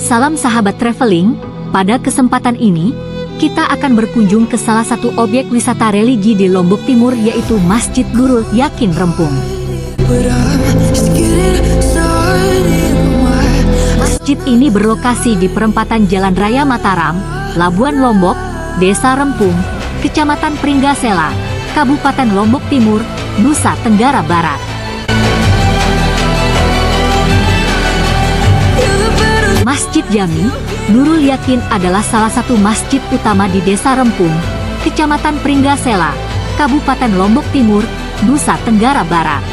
Salam sahabat traveling, pada kesempatan ini, kita akan berkunjung ke salah satu objek wisata religi di Lombok Timur yaitu Masjid Nurul Yaqin Rempung. Masjid ini berlokasi di Perempatan Jalan Raya Mataram, Labuan Lombok, Desa Rempung, Kecamatan Pringgasela, Kabupaten Lombok Timur, Nusa Tenggara Barat. Masjid Jami Nurul Yaqin adalah salah satu masjid utama di Desa Rempung, Kecamatan Pringgasela, Kabupaten Lombok Timur, Nusa Tenggara Barat.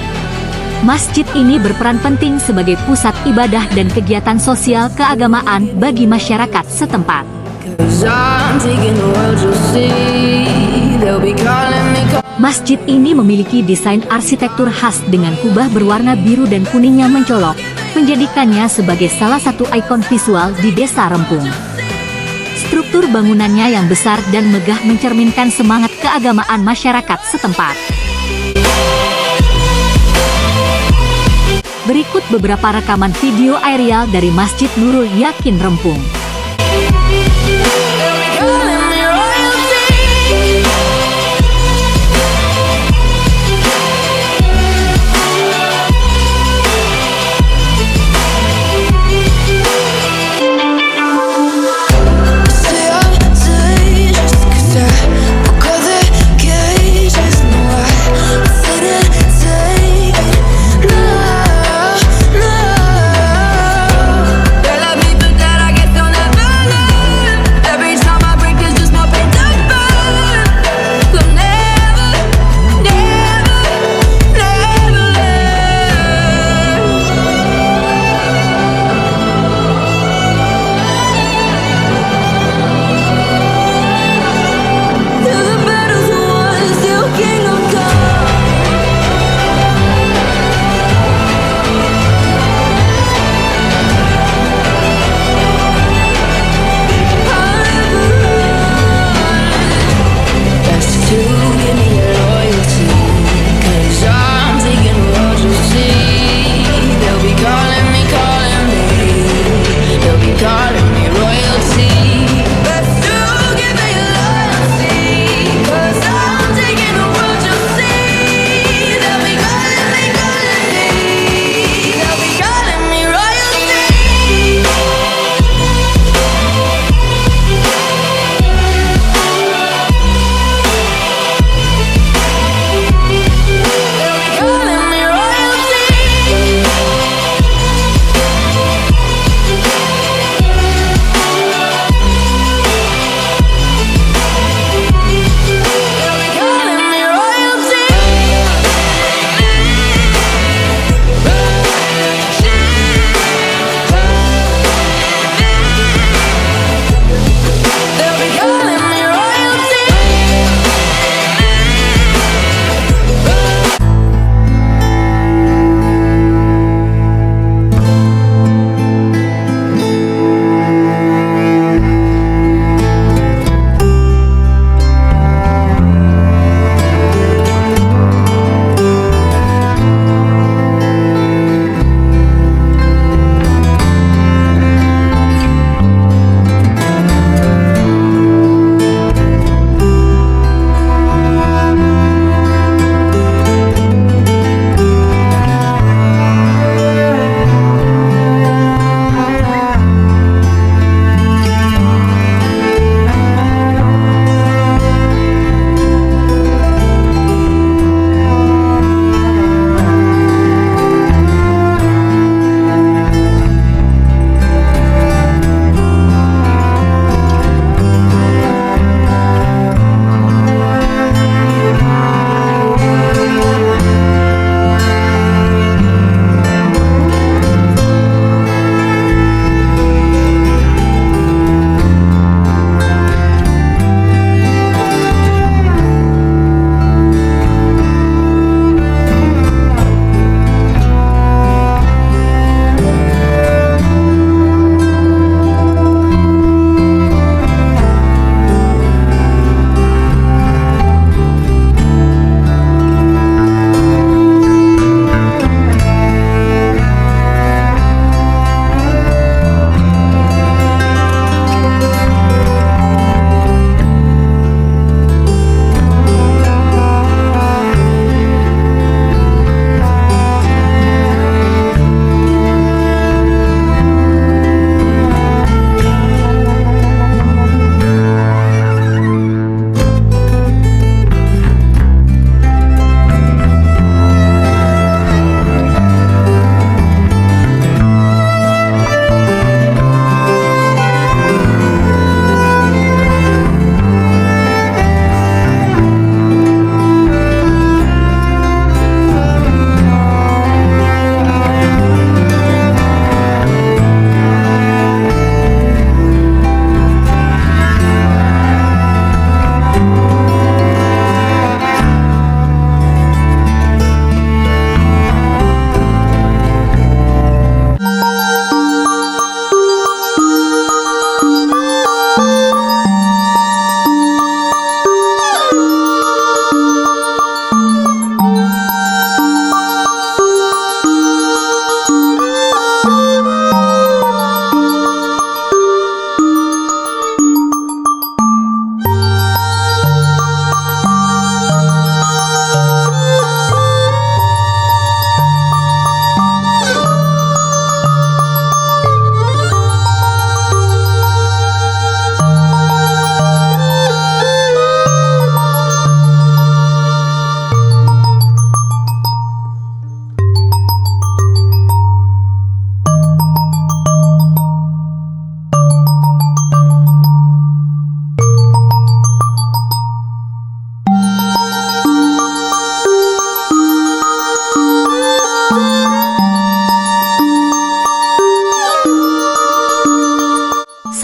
Masjid ini berperan penting sebagai pusat ibadah dan kegiatan sosial keagamaan bagi masyarakat setempat. Masjid ini memiliki desain arsitektur khas dengan kubah berwarna biru dan kuning yang mencolok, menjadikannya sebagai salah satu ikon visual di Desa Rempung. Struktur bangunannya yang besar dan megah mencerminkan semangat keagamaan masyarakat setempat. Berikut beberapa rekaman video aerial dari Masjid Nurul Yaqin Rempung.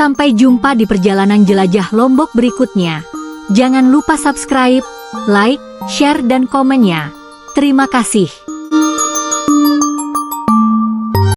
Sampai jumpa di perjalanan jelajah Lombok berikutnya. Jangan lupa subscribe, like, share dan komennya. Terima kasih.